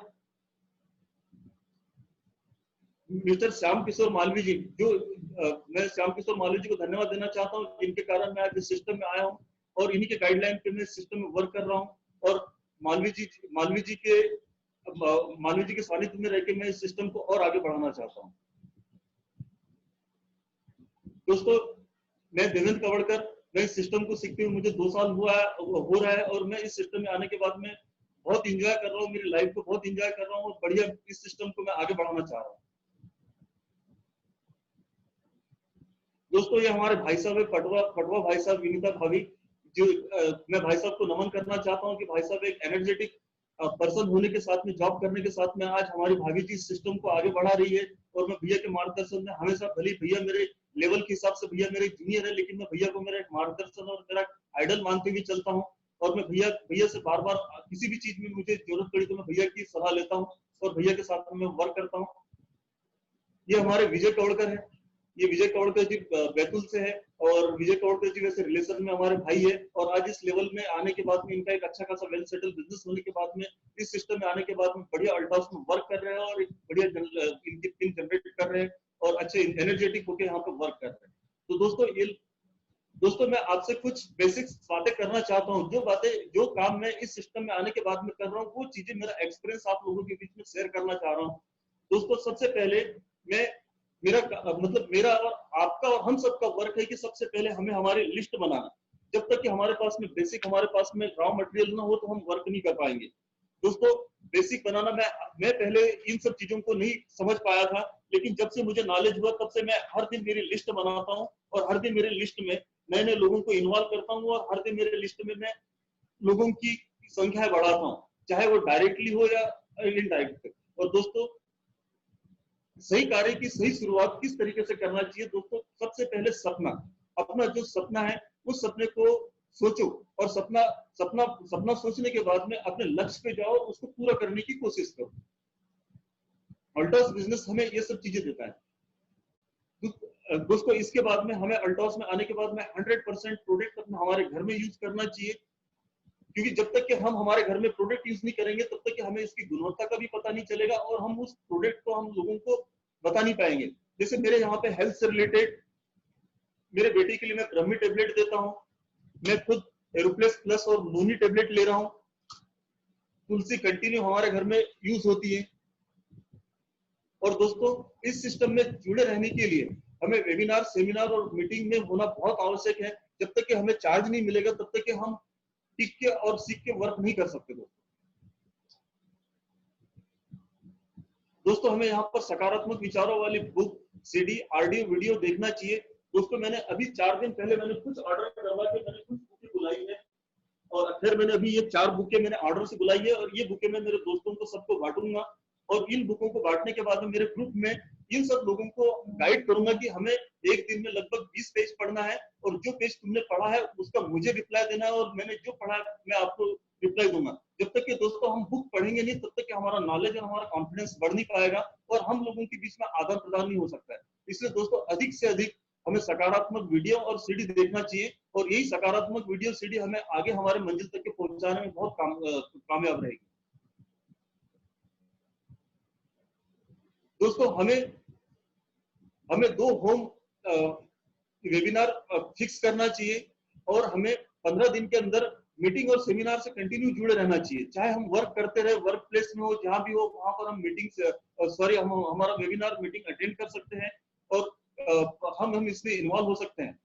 मिस्टर श्याम किशोर मालवी जी, जो मैं श्याम किशोर मालवी जी को धन्यवाद देना चाहता हूँ, जिनके कारण मैं आज इस सिस्टम में आया हूँ और इन्हीं के गाइडलाइन पे मैं सिस्टम में वर्क कर रहा हूँ। और मालवी जी के सानिध्य में रह के मैं इस सिस्टम को और आगे बढ़ाना चाहता हूँ। दोस्तों, मैं देवेंद्र कवड़कर, मैं इस सिस्टम को सीखते हुए मुझे 2 साल हो रहा है और मैं इस सिस्टम में आने के बाद में बहुत इंजॉय कर रहा हूँ, मेरी लाइफ को बहुत इंजॉय कर रहा हूँ और बढ़िया इस सिस्टम को मैं आगे बढ़ाना चाह रहा हूँ। दोस्तों, ये हमारे भाई साहब है, पटवा भाई साहब, विनीता भाभी, जो मैं भाई साहब को नमन करना चाहता हूँ कि भाई साहब एक एनर्जेटिक पर्सन होने के साथ में, जॉब करने के साथ में आज हमारी भाभी जी सिस्टम को आगे बढ़ा रही है। और मैं भैया के मार्गदर्शन में हमेशा, भले भैया मेरे लेवल के हिसाब से भैया मेरे जूनियर है, लेकिन मैं भैया को मेरा एक मार्गदर्शन और मेरा आइडल मानते हुए चलता हूँ। और मैं भैया से बार बार किसी भी चीज में मुझे जरूरत पड़ी तो मैं भैया की सलाह लेता हूँ और भैया के साथ में मैं वर्क करता हूँ। ये हमारे विजय कवड़कर है। ये विजय कवड़कर जी बैतूल से है और विजय कवड़कर जी वैसे रिलेशन में हमारे भाई है। और आज इस लेवल में आने के बाद में, इनका एक अच्छा खासा वेल सेटल बिजनेस होने के बाद में, इस सिस्टम में आने के बाद में बढ़िया अल्ट्रास में वर्क कर रहे हैं और एक बढ़िया इनकी पिन जनरेट कर रहे हैं और अच्छे एनर्जेटिक होकर यहाँ पे वर्क कर रहे हैं। तो दोस्तों मैं आपसे कुछ बेसिक्स बातें करना चाहता हूँ। जो काम मैं इस सिस्टम में आने के बाद में कर रहा हूँ, वो चीजें, मेरा एक्सपीरियंस आप लोगों के बीच में शेयर करना चाह रहा हूँ। दोस्तों सबसे पहले मेरा और आपका और हम सबका वर्क है कि सबसे पहले हमें हमारी लिस्ट बनाना। जब तक कि हमारे पास में बेसिक, हमारे पास में रॉ मटेरियल ना हो तो हम वर्क नहीं कर पाएंगे। दोस्तों बेसिक बनाना, मैं पहले इन सब चीजों को नहीं समझ पाया था, लेकिन जब से मुझे नॉलेज हुआ तब से मैं हर दिन मेरी लिस्ट बनाता हूँ और हर दिन मेरी लिस्ट में नए नए लोगों को इन्वॉल्व करता हूँ और हर दिन मेरे लिस्ट में मैं लोगों की संख्या बढ़ाता हूँ, चाहे वो डायरेक्टली हो या इनडायरेक्ट। और दोस्तों सही कार्य की सही शुरुआत किस तरीके से करना चाहिए? दोस्तों सबसे पहले सपना, अपना जो सपना है उस सपने को सोचो और सपना सोचने के बाद में अपने लक्ष्य पे जाओ, उसको पूरा करने की कोशिश करो। अल्ट्रास बिजनेस हमें ये सब चीजें देता है। दोस्तों इसके बाद में हमें अल्ट्रास में आने के बाद में 100% प्रोडक्ट अपना हमारे घर में यूज करना चाहिए, क्योंकि जब तक कि हम हमारे घर में प्रोडक्ट यूज नहीं करेंगे तब तक कि हमें इसकी गुणवत्ता का भी पता नहीं चलेगा और हम उस प्रोडक्ट को हम लोगों को बता नहीं पाएंगे। जैसे मेरे यहाँ पे हेल्थ से रिलेटेड मेरे बेटे के लिए मैं ब्रह्मी टेबलेट देता हूँ, मैं खुद एरोप्लेस प्लस और नोनी टेबलेट ले रहा हूँ, तुलसी कंटिन्यू हमारे घर में यूज होती है। और दोस्तों इस सिस्टम में जुड़े रहने के लिए हमें वेबिनार, सेमिनार और मीटिंग में होना बहुत आवश्यक है। जब तक कि हमें चार्ज नहीं मिलेगा तब तक कि हम टिक के और सीख के वर्क नहीं कर सकते। दोस्तों हमें यहाँ पर सकारात्मक विचारों वाली बुक, सीडी, ऑडियो, वीडियो देखना चाहिए। दोस्तों मैंने अभी 4 दिन पहले मैंने कुछ ऑर्डर करवा के मैंने कुछ बुकें बुलाई है और फिर मैंने अभी ये 4 बुकें मैंने ऑर्डर से बुलाई है और ये बुकें मैं मेरे दोस्तों को सबको बांटूंगा। और इन बुकों को बांटने के बाद में मेरे ग्रुप में इन सब लोगों को गाइड करूंगा कि हमें एक दिन में लगभग 20 पेज पढ़ना है और जो पेज तुमने पढ़ा है उसका मुझे रिप्लाई देना है और मैंने जो पढ़ा है मैं आपको रिप्लाई दूंगा। जब तक कि दोस्तों हम बुक पढ़ेंगे नहीं तब तक कि हमारा नॉलेज और हमारा कॉन्फिडेंस बढ़ नहीं पाएगा और हम लोगों के बीच में आदान प्रदान नहीं हो सकता है। इसलिए दोस्तों अधिक से अधिक हमें सकारात्मक वीडियो और सीडी देखना चाहिए और यही सकारात्मक वीडियो सीडी हमें आगे हमारे मंजिल तक के पहुंचाने में बहुत कामयाब रहेगी। दोस्तों हमें 2 होम वेबिनार फिक्स करना चाहिए और हमें 15 दिन के अंदर मीटिंग और सेमिनार से कंटिन्यू जुड़े रहना चाहिए। चाहे हम वर्क करते रहे, वर्क प्लेस में हो, जहां भी हो, वहां पर हम हमारा वेबिनार मीटिंग अटेंड कर सकते हैं और हम इसमें इन्वॉल्व हो सकते हैं।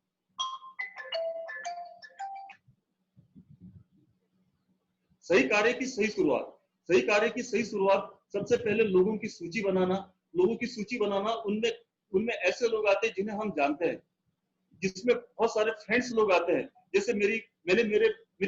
सही कार्य की सही शुरुआत सबसे पहले लोगों की सूची बनाना। उनमें ऐसे लोग आते हैं जिन्हें हम जानते हैं, जिसमें बहुत सारे फ्रेंड्स लोग आते हैं। जैसे मेरी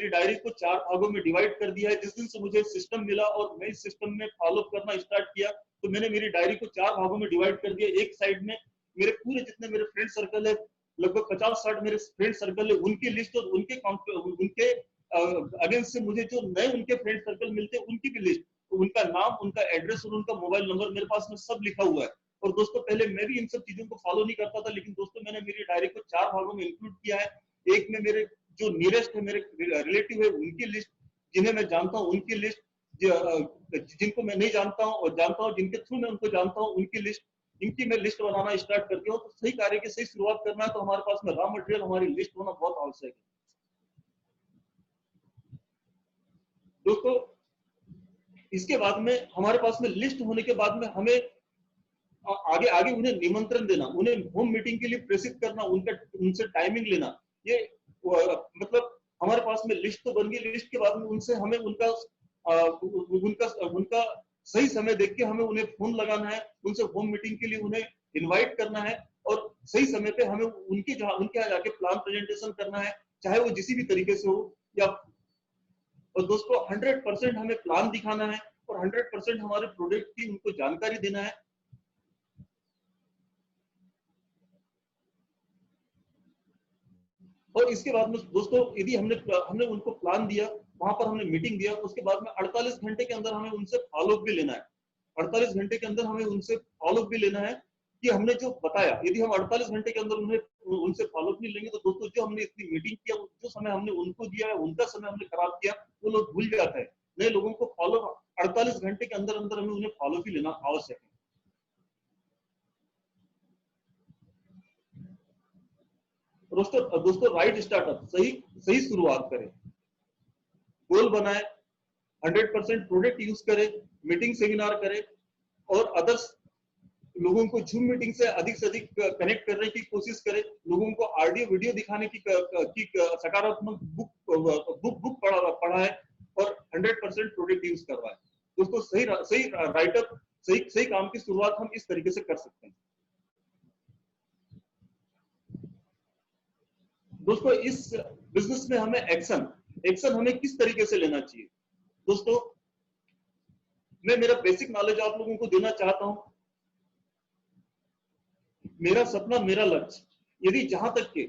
डायरी को 4 भागों में डिवाइड कर दिया है। जिस दिन से मुझे सिस्टम मिला और मैं इस सिस्टम में फॉलो करना स्टार्ट किया तो मैंने मेरी डायरी को 4 भागों में डिवाइड कर दिया। एक साइड में मेरे पूरे जितने मेरे फ्रेंड सर्कल है, लगभग 50-60 मेरे फ्रेंड सर्कल है, उनकी लिस्ट और उनके अगेंस्ट से मुझे जो नए उनके फ्रेंड सर्कल मिलते हैं उनकी भी लिस्ट, उनका नाम, उनका एड्रेस और उनका मोबाइल नंबर मेरे पास में सब लिखा हुआ है। और दोस्तों पहले मैं भी इन सब चीजों को फॉलो नहीं करता था, लेकिन दोस्तों मैंने मेरी डायरी को 4 भागों में इंक्लूड किया है। एक में मेरे जो नियरेस्ट है, मेरे रिलेटिव है, उनकी लिस्ट, जिन्हें मैं जानता हूँ उनकी लिस्ट, जिनको मैं नहीं जानता हूँ और जानता हूँ, जिनके थ्रू मैं उनको जानता हूँ उनकी लिस्ट, इनकी मैं लिस्ट बनाना स्टार्ट करती हूँ। तो सही कार्य की सही शुरुआत करना है तो हमारे पास में रॉ मटेरियल, हमारी लिस्ट होना बहुत आवश्यक है। दोस्तों इसके बाद में हमारे पास में लिस्ट होने के बाद में हमें आगे उन्हें निमंत्रण देना, उन्हें होम मीटिंग के लिए प्रेषित करना, उनसे टाइमिंग लेना। ये मतलब हमारे पास में लिस्ट तो बन गई, लिस्ट के बाद में उनसे हमें उनका सही समय देख के हमें उन्हें फोन लगाना है, उनसे होम मीटिंग के लिए उन्हें इनवाइट करना है और सही समय पे हमें उनके यहाँ जाके प्लान प्रेजेंटेशन करना है, चाहे वो जिस भी तरीके से हो। और दोस्तों 100% हमें प्लान दिखाना है और 100% हमारे प्रोडक्ट की उनको जानकारी देना है। और इसके बाद में दोस्तों यदि हमने उनको प्लान दिया, वहां पर हमने मीटिंग दिया, उसके बाद में 48 घंटे के अंदर हमें उनसे फॉलोअप भी लेना है। 48 घंटे के अंदर हमें उनसे फॉलोअप भी लेना है कि हमने जो बताया, यदि हम 48 घंटे के अंदर उनसे फॉलोअप नहीं लेंगे तो दोस्तों जो हमने इतनी मीटिंग किया, जो समय हमने उनको दिया है, उनका समय हमने खराब किया, वो लोग भूल जाते हैं। नए लोगों को फॉलोअप 48 घंटे के अंदर अंदर हमें उन्हें फॉलोअप ही लेना आवश्यक है। दोस्तों राइट स्टार्टअप, सही शुरुआत करें, गोल बनाए, 100% प्रोडक्ट यूज करें, मीटिंग सेमिनार करें और अदर्स लोगों को जूम मीटिंग से अधिक कनेक्ट करने की कोशिश करें, लोगों को ऑडियो वीडियो दिखाने की सकारात्मक बुक पढ़ाएं और 100% प्रोडक्ट यूज करवाएं। दोस्तों सही राइटअप, सही काम की शुरुआत हम इस तरीके से कर सकते हैं। दोस्तों इस बिजनेस में हमें एक्शन हमें किस तरीके से लेना चाहिए। दोस्तों मैं मेरा बेसिक नॉलेज आप लोगों को देना चाहता हूं। मेरा सपना मेरा लक्ष्य, यदि जहां तक के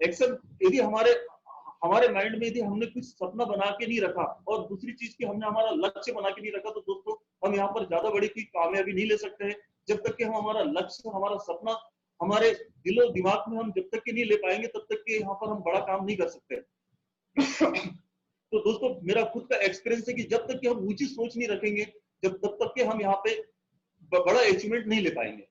एक्शन, यदि हमारे माइंड में यदि हमने कुछ सपना बना के नहीं रखा और दूसरी चीज की हमने हमारा लक्ष्य बना के नहीं रखा, तो दोस्तों हम यहाँ पर ज्यादा बड़ी की कामयाबी नहीं ले सकते हैं। जब तक कि हम हमारा लक्ष्य, हमारा सपना हमारे दिलो दिमाग में हम जब तक कि नहीं ले पाएंगे, तब तक कि यहाँ पर हम बड़ा काम नहीं कर सकते। तो दोस्तों मेरा खुद का एक्सपीरियंस है कि जब तक कि हम ऊंची सोच नहीं रखेंगे, तब तक कि हम यहाँ पे बड़ा अचीवमेंट नहीं ले पाएंगे।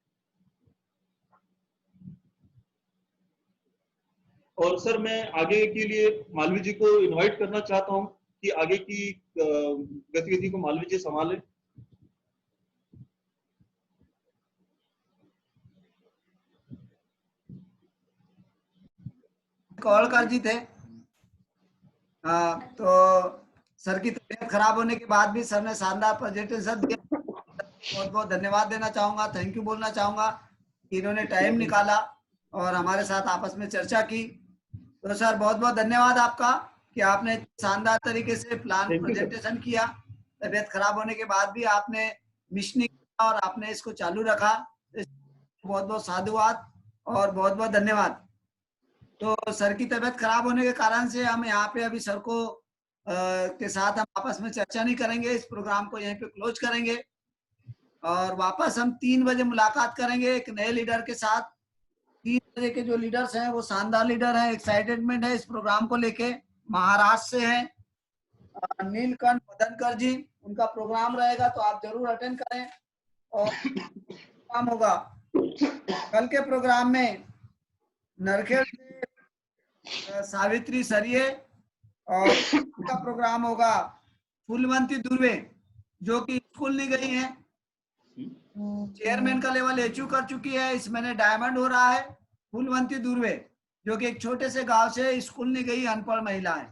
और सर मैं आगे के लिए मालवी जी को इनवाइट करना चाहता हूं कि आगे की गतिविधि को मालवी जी संभाले। कॉलकर जी थे। तो सर की तबीयत खराब होने के बाद भी सर ने शानदार प्रेजेंटेशन दिया। बहुत बहुत धन्यवाद देना चाहूंगा, थैंक यू बोलना चाहूंगा कि इन्होंने टाइम निकाला और हमारे साथ आपस में चर्चा की। तो सर बहुत बहुत धन्यवाद आपका कि आपने शानदार तरीके से प्लान प्रेजेंटेशन किया। तबीयत खराब होने के बाद भी आपने मिस नहीं किया और आपने इसको चालू रखा। बहुत बहुत साधुवाद और बहुत बहुत धन्यवाद। तो सर की तबीयत खराब होने के कारण से हम यहाँ पे अभी सर को के साथ हम आपस में चर्चा नहीं करेंगे, इस प्रोग्राम को यहीं पे क्लोज करेंगे और वापस हम 3 बजे मुलाकात करेंगे एक नए लीडर के साथ। 3 बजे के जो लीडर्स हैं वो शानदार लीडर हैं, एक्साइटेडमेंट है इस प्रोग्राम को लेके। महाराष्ट्र से हैं नीलकंठ मदनकर जी, उनका प्रोग्राम रहेगा तो आप जरूर अटेंड करें। और काम होगा कल के प्रोग्राम में नरखेड़ से सावित्री सरिये और उनका प्रोग्राम होगा फूलवंती दुर्वे, जो कि स्कूल नहीं गई है, चेयरमैन का लेवल एचयू कर चुकी है, इस महीने डायमंड हो रहा है। फूलवंती दुर्वे जो कि एक छोटे से गांव से स्कूल नहीं गई अनपढ़ महिला है,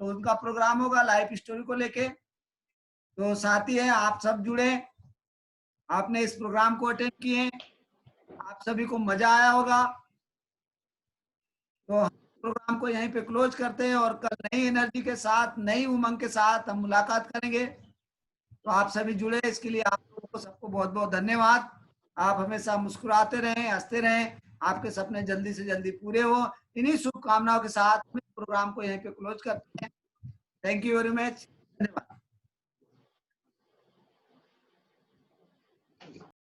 तो उनका प्रोग्राम होगा लाइफ स्टोरी को लेके। तो साथी है आप सब जुड़े, आपने इस प्रोग्राम को अटेंड किए, आप सभी को मजा आया होगा। तो प्रोग्राम को यहीं पे क्लोज करते हैं और कल नई एनर्जी के साथ, नई उमंग के साथ हम मुलाकात करेंगे। तो आप सभी जुड़े, इसके लिए आप लोगों को सबको बहुत बहुत धन्यवाद। आप हमेशा मुस्कुराते रहें, हंसते रहें, आपके सपने जल्दी से जल्दी पूरे हो। इन्हीं शुभकामनाओं के साथ प्रोग्राम को यहीं पे क्लोज करते हैं। थैंक यू वेरी मच, धन्यवाद।